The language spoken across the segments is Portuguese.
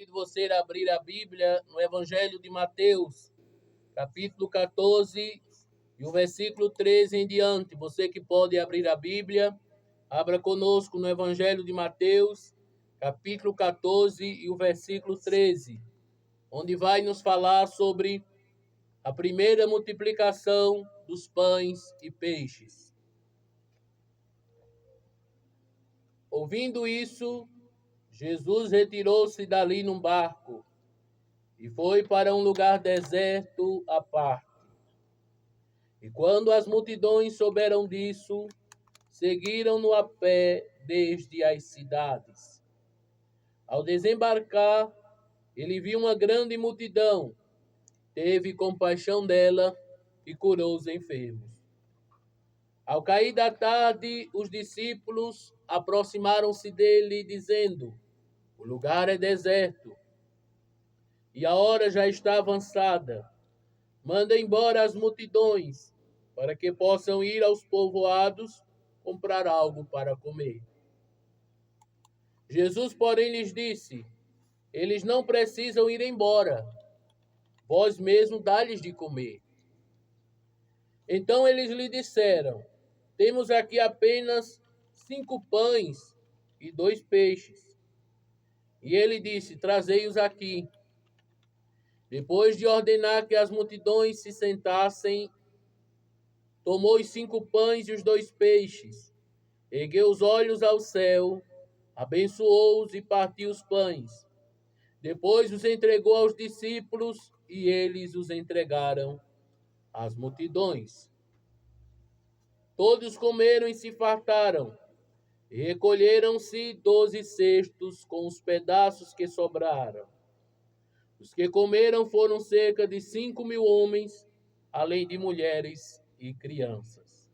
convido você a abrir a Bíblia no Evangelho de Mateus, capítulo 14 e o versículo 13 em diante. Você que pode abrir a Bíblia, abra conosco no Evangelho de Mateus, capítulo 14 e o versículo 13, onde vai nos falar sobre a primeira multiplicação dos pães e peixes. Ouvindo isso, Jesus retirou-se dali num barco e foi para um lugar deserto à parte. E quando as multidões souberam disso, seguiram-no a pé desde as cidades. Ao desembarcar, ele viu uma grande multidão, teve compaixão dela e curou os enfermos. Ao cair da tarde, os discípulos aproximaram-se dele, dizendo: o lugar é deserto e a hora já está avançada. Manda embora as multidões, para que possam ir aos povoados comprar algo para comer. Jesus, porém, lhes disse: eles não precisam ir embora, vós mesmo dá-lhes de comer. Então eles lhe disseram: temos aqui apenas 5 pães e 2 peixes. E ele disse: trazei-os aqui. Depois de ordenar que as multidões se sentassem, tomou os 5 pães e os 2 peixes, ergueu os olhos ao céu, abençoou-os e partiu os pães. Depois os entregou aos discípulos e eles os entregaram às multidões. Todos comeram e se fartaram, e recolheram-se 12 cestos com os pedaços que sobraram. Os que comeram foram cerca de 5.000 homens, além de mulheres e crianças.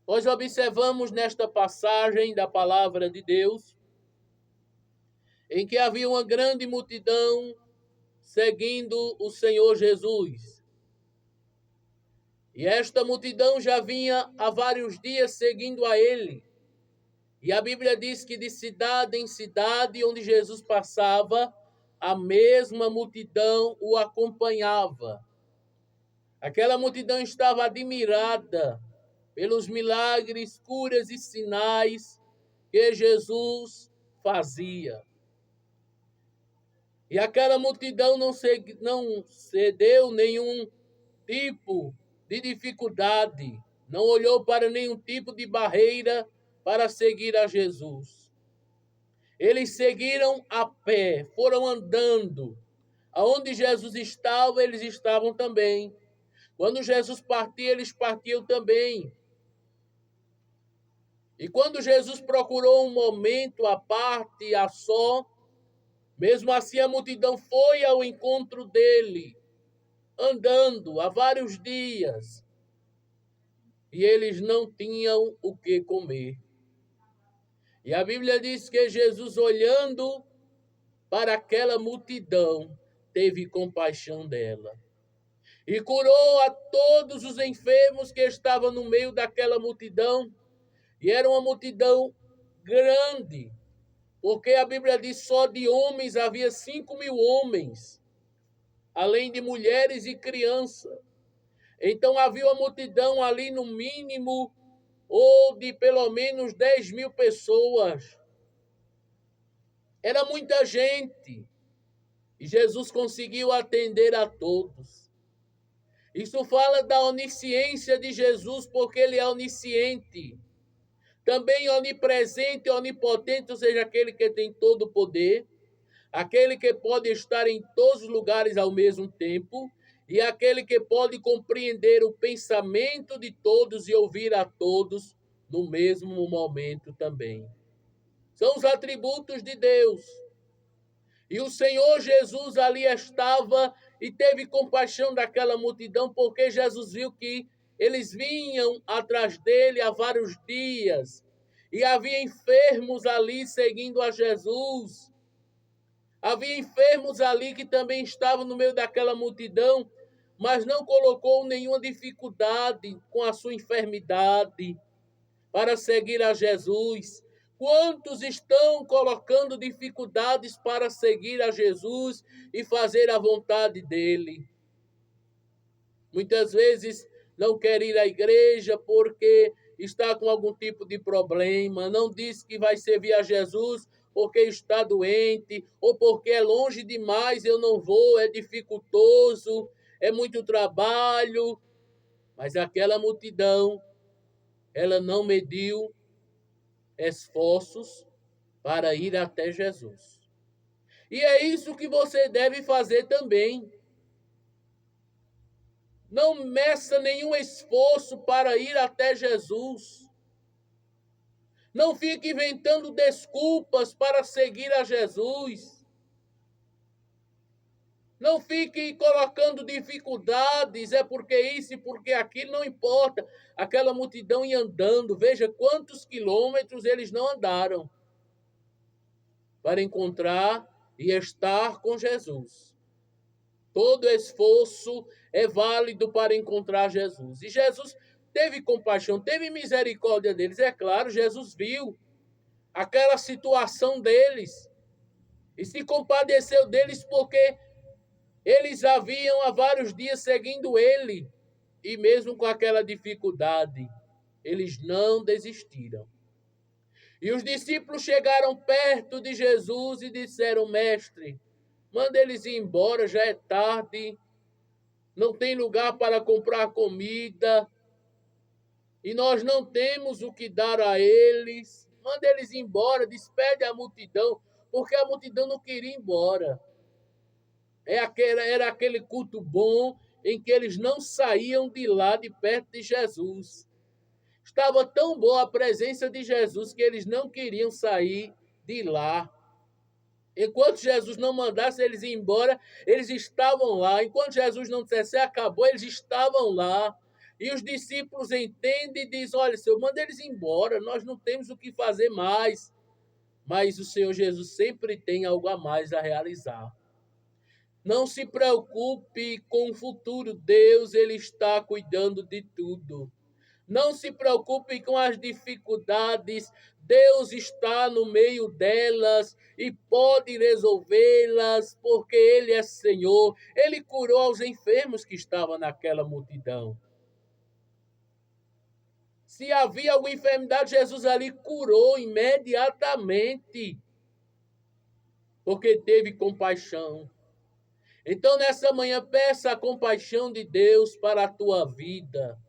Nós observamos nesta passagem da palavra de Deus, em que havia uma grande multidão seguindo o Senhor Jesus. E esta multidão já vinha há vários dias seguindo a ele. E a Bíblia diz que de cidade em cidade onde Jesus passava, a mesma multidão o acompanhava. Aquela multidão estava admirada pelos milagres, curas e sinais que Jesus fazia. E aquela multidão não cedeu nenhum tipo de dificuldade, não olhou para nenhum tipo de barreira para seguir a Jesus. Eles seguiram a pé, foram andando. Aonde Jesus estava, eles estavam também. Quando Jesus partia, eles partiam também. E quando Jesus procurou um momento à parte, a só, mesmo assim a multidão foi ao encontro dele, andando há vários dias. E eles não tinham o que comer. E a Bíblia diz que Jesus, olhando para aquela multidão, teve compaixão dela. E curou a todos os enfermos que estavam no meio daquela multidão. E era uma multidão grande, porque a Bíblia diz só de homens havia 5.000 homens, além de mulheres e crianças. Então havia uma multidão ali no mínimo, ou de pelo menos 10.000 pessoas. Era muita gente. E Jesus conseguiu atender a todos. Isso fala da onisciência de Jesus, porque ele é onisciente. Também onipresente, onipotente, ou seja, aquele que tem todo o poder, aquele que pode estar em todos os lugares ao mesmo tempo, e aquele que pode compreender o pensamento de todos e ouvir a todos no mesmo momento também. São os atributos de Deus. E o Senhor Jesus ali estava e teve compaixão daquela multidão, porque Jesus viu que eles vinham atrás dele há vários dias. E havia enfermos ali seguindo a Jesus. Havia enfermos ali que também estavam no meio daquela multidão, mas não colocou nenhuma dificuldade com a sua enfermidade para seguir a Jesus. Quantos estão colocando dificuldades para seguir a Jesus e fazer a vontade dele? Muitas vezes não quer ir à igreja porque está com algum tipo de problema, não diz que vai servir a Jesus porque está doente ou porque é longe demais, eu não vou, é dificultoso, é muito trabalho. Mas aquela multidão, ela não mediu esforços para ir até Jesus. E é isso que você deve fazer também. Não meça nenhum esforço para ir até Jesus. Não fique inventando desculpas para seguir a Jesus. Não fique colocando dificuldades, é porque isso e porque aquilo, não importa. Aquela multidão ia andando, veja quantos quilômetros eles não andaram para encontrar e estar com Jesus. Todo esforço é válido para encontrar Jesus. E Jesus teve compaixão, teve misericórdia deles. É claro, Jesus viu aquela situação deles e se compadeceu deles porque eles haviam há vários dias seguindo ele. E mesmo com aquela dificuldade, eles não desistiram. E os discípulos chegaram perto de Jesus e disseram: Mestre, manda eles ir embora, já é tarde, não tem lugar para comprar comida, e nós não temos o que dar a eles. Manda eles ir embora, despede a multidão, porque a multidão não queria ir embora. Era aquele culto bom em que eles não saíam de lá, de perto de Jesus. Estava tão boa a presença de Jesus que eles não queriam sair de lá. Enquanto Jesus não mandasse eles ir embora, eles estavam lá. Enquanto Jesus não dissesse acabou, eles estavam lá. E os discípulos entendem e dizem: olha, Senhor, manda eles embora, nós não temos o que fazer mais. Mas o Senhor Jesus sempre tem algo a mais a realizar. Não se preocupe com o futuro, Deus, Ele está cuidando de tudo. Não se preocupe com as dificuldades, Deus está no meio delas e pode resolvê-las, porque Ele é Senhor. Ele curou os enfermos que estavam naquela multidão. Se havia alguma enfermidade, Jesus ali curou imediatamente, porque teve compaixão. Então, nessa manhã, peça a compaixão de Deus para a tua vida.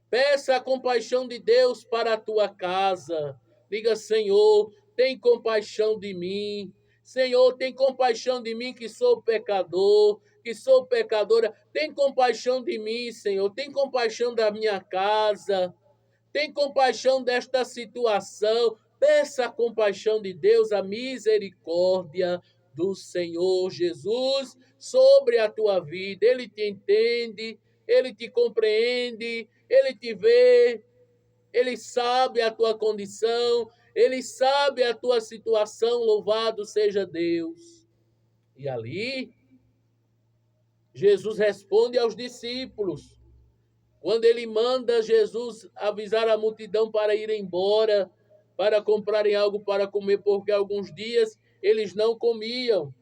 Peça a compaixão de Deus para a tua casa. Diga: Senhor, tem compaixão de mim. Senhor, tem compaixão de mim que sou pecador, que sou pecadora. Tem compaixão de mim, Senhor. Tem compaixão da minha casa. Tem compaixão desta situação. Peça a compaixão de Deus, a misericórdia do Senhor Jesus sobre a tua vida. Ele te entende, ele te compreende, ele te vê, ele sabe a tua condição, ele sabe a tua situação. Louvado seja Deus. E ali, Jesus responde aos discípulos. Quando ele manda Jesus avisar a multidão para ir embora, para comprarem algo para comer, porque alguns dias eles não comiam.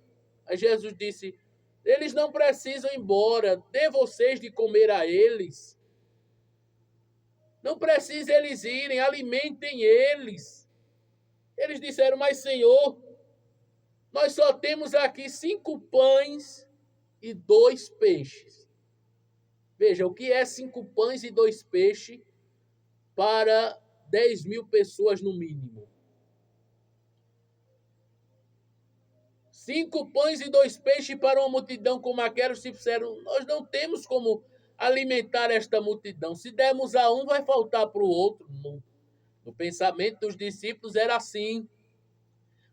Aí Jesus disse: eles não precisam ir embora, dê vocês de comer a eles. Não precisa eles irem, alimentem eles. Eles disseram: mas Senhor, nós só temos aqui 5 pães e 2 peixes. Veja, o que é 5 pães e 2 peixes para 10.000 pessoas no mínimo? 5 pães e 2 peixes para uma multidão como aquela. Se disseram: nós não temos como alimentar esta multidão. Se dermos a um, vai faltar para o outro. No pensamento dos discípulos era assim.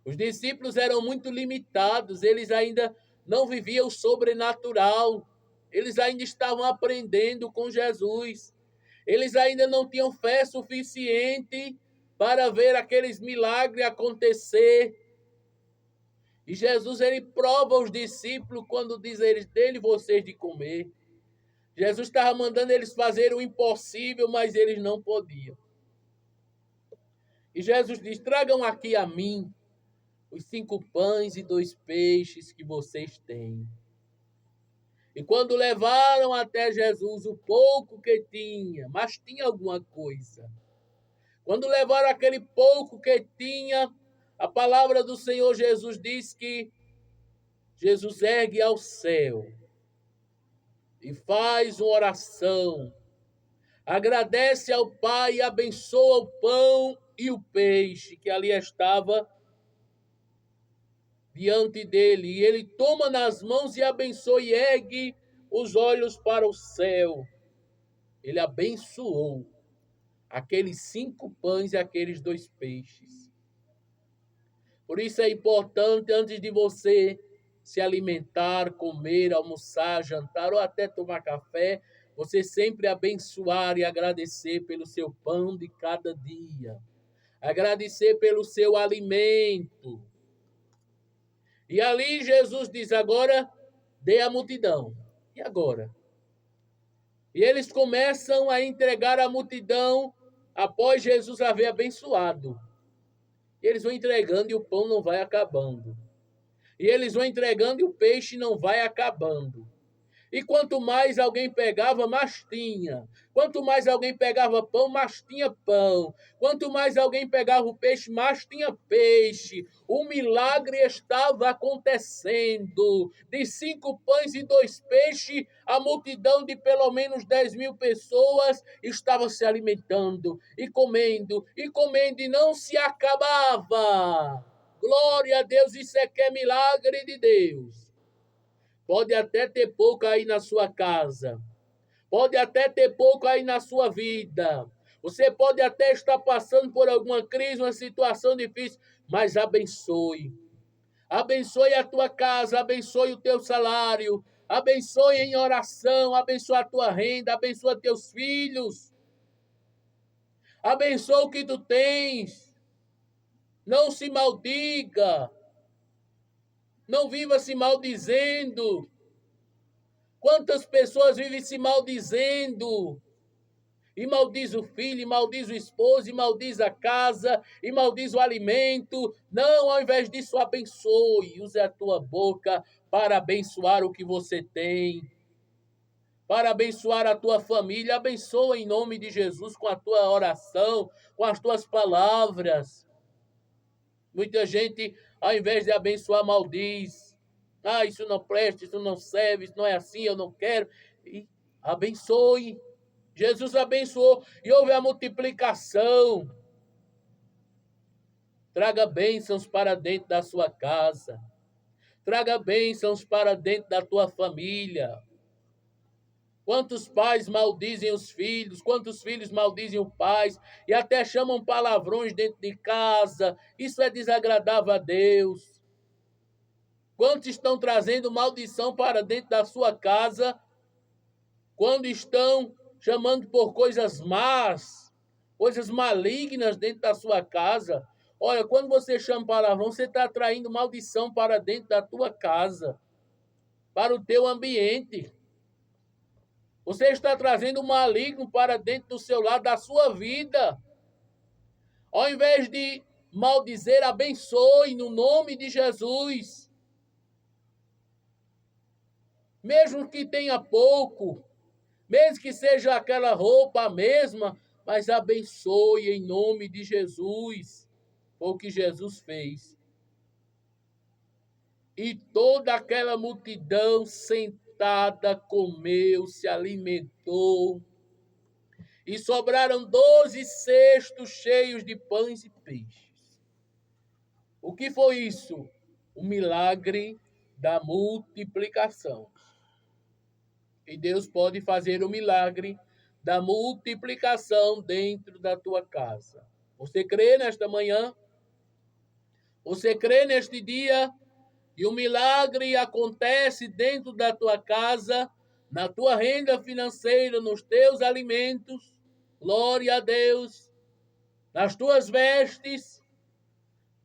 Os discípulos eram muito limitados, eles ainda não viviam o sobrenatural. Eles ainda estavam aprendendo com Jesus. Eles ainda não tinham fé suficiente para ver aqueles milagres acontecer. E Jesus, ele prova os discípulos quando diz a eles: dê-lhe vocês de comer. Jesus estava mandando eles fazerem o impossível, mas eles não podiam. E Jesus diz: tragam aqui a mim os 5 pães e 2 peixes que vocês têm. E quando levaram até Jesus o pouco que tinha, mas tinha alguma coisa. Quando levaram aquele pouco que tinha, a palavra do Senhor Jesus diz que Jesus ergue ao céu e faz uma oração, agradece ao Pai e abençoa o pão e o peixe que ali estava diante dele. E ele toma nas mãos e abençoa e ergue os olhos para o céu. Ele abençoou aqueles 5 pães e aqueles 2 peixes. Por isso é importante, antes de você se alimentar, comer, almoçar, jantar ou até tomar café, você sempre abençoar e agradecer pelo seu pão de cada dia. Agradecer pelo seu alimento. E ali Jesus diz: agora dê à multidão. E agora? E eles começam a entregar à multidão após Jesus haver abençoado. E eles vão entregando e o pão não vai acabando. E eles vão entregando e o peixe não vai acabando. E quanto mais alguém pegava, mais tinha. Quanto mais alguém pegava pão, mais tinha pão. Quanto mais alguém pegava o peixe, mais tinha peixe. O milagre estava acontecendo. De 5 pães e 2 peixes, a multidão de pelo menos 10.000 pessoas estava se alimentando e comendo, e não se acabava. Glória a Deus, isso é que é milagre de Deus. Pode até ter pouco aí na sua casa. Pode até ter pouco aí na sua vida. Você pode até estar passando por alguma crise, uma situação difícil, mas abençoe. Abençoe a tua casa, abençoe o teu salário, abençoe em oração, abençoe a tua renda, abençoe teus filhos. Abençoe o que tu tens. Não se maldiga. Não viva se maldizendo. Quantas pessoas vivem se maldizendo? E maldiz o filho, e maldiz o esposo, e maldiz a casa, e maldiz o alimento. Não, ao invés disso, abençoe. Use a tua boca para abençoar o que você tem. Para abençoar a tua família. Abençoa em nome de Jesus com a tua oração, com as tuas palavras. Muita gente, ao invés de abençoar, maldiz. Ah, isso não presta, isso não serve, isso não é assim, eu não quero. E abençoe. Jesus abençoou e houve a multiplicação. Traga bênçãos para dentro da sua casa. Traga bênçãos para dentro da tua família. Quantos pais maldizem os filhos, quantos filhos maldizem os pais e até chamam palavrões dentro de casa. Isso é desagradável a Deus. Quantos estão trazendo maldição para dentro da sua casa quando estão chamando por coisas más, coisas malignas dentro da sua casa? Olha, quando você chama palavrão, você está atraindo maldição para dentro da tua casa, para o teu ambiente. Você está trazendo o maligno para dentro do seu lar, da sua vida. Ao invés de maldizer, abençoe no nome de Jesus. Mesmo que tenha pouco, mesmo que seja aquela roupa a mesma, mas abençoe em nome de Jesus. Foi o que Jesus fez. E toda aquela multidão sentada comeu, se alimentou. E sobraram 12 cestos cheios de pães e peixes. O que foi isso? O milagre da multiplicação. E Deus pode fazer o milagre da multiplicação dentro da tua casa. Você crê nesta manhã? Você crê neste dia? E o milagre acontece dentro da tua casa, na tua renda financeira, nos teus alimentos. Glória a Deus. Nas tuas vestes.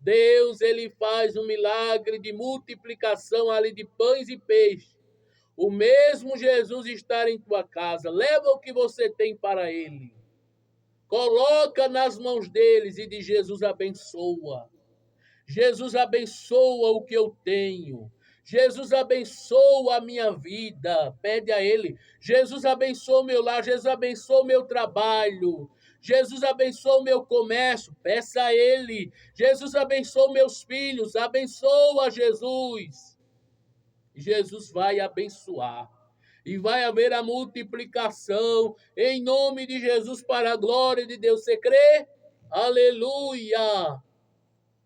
Deus, ele faz um milagre de multiplicação ali de pães e peixes. O mesmo Jesus está em tua casa. Leva o que você tem para ele. coloca nas mãos deles e diz: Jesus abençoa. Jesus abençoa o que eu tenho. Jesus abençoa a minha vida. Pede a Ele. Jesus abençoa o meu lar. Jesus abençoa o meu trabalho. Jesus abençoa o meu comércio. Peça a Ele. Jesus abençoa meus filhos. Abençoa Jesus. Jesus vai abençoar. E vai haver a multiplicação em nome de Jesus para a glória de Deus. Você crê? Aleluia!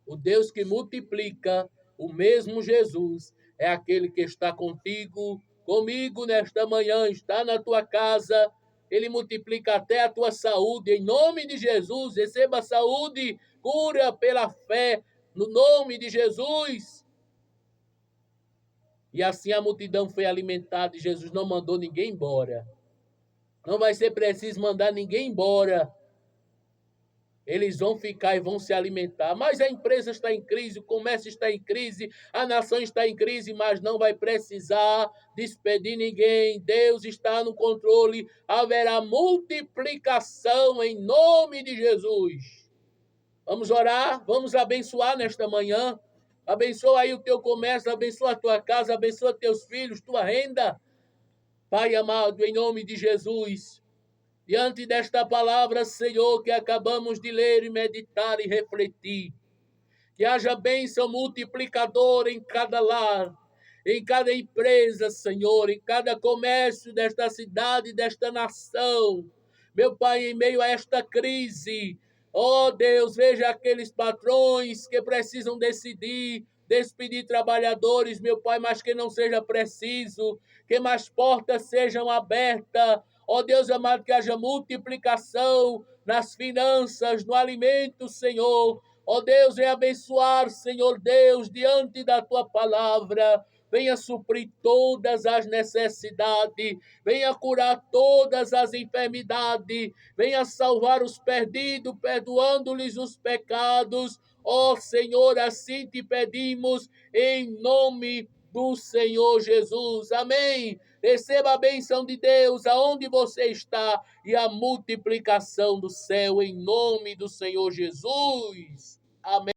O Deus que multiplica, o mesmo Jesus, é aquele que está contigo, comigo nesta manhã, está na tua casa. Ele multiplica até a tua saúde. Em nome de Jesus, receba saúde, cura pela fé, no nome de Jesus. E assim a multidão foi alimentada e Jesus não mandou ninguém embora. Não vai ser preciso mandar ninguém embora. Eles vão ficar e vão se alimentar. Mas a empresa está em crise, o comércio está em crise, a nação está em crise, mas não vai precisar despedir ninguém. Deus está no controle. Haverá multiplicação em nome de Jesus. Vamos orar, vamos abençoar nesta manhã. Abençoa aí o teu comércio, abençoa a tua casa, abençoa teus filhos, tua renda. Pai amado, em nome de Jesus, diante desta palavra, Senhor, que acabamos de ler e meditar e refletir, que haja bênção multiplicadora em cada lar, em cada empresa, Senhor, em cada comércio desta cidade, desta nação. Meu Pai, em meio a esta crise, ó Deus, veja aqueles patrões que precisam decidir, despedir trabalhadores, meu Pai, mas que não seja preciso, que mais portas sejam abertas. Ó Deus amado, que haja multiplicação nas finanças, no alimento, Senhor. Ó Deus, venha abençoar, Senhor Deus, diante da tua palavra. Venha suprir todas as necessidades, venha curar todas as enfermidades, venha salvar os perdidos, perdoando-lhes os pecados. Ó Senhor, assim te pedimos, em nome do Senhor Jesus. Amém. Receba a bênção de Deus aonde você está e a multiplicação do céu em nome do Senhor Jesus. Amém.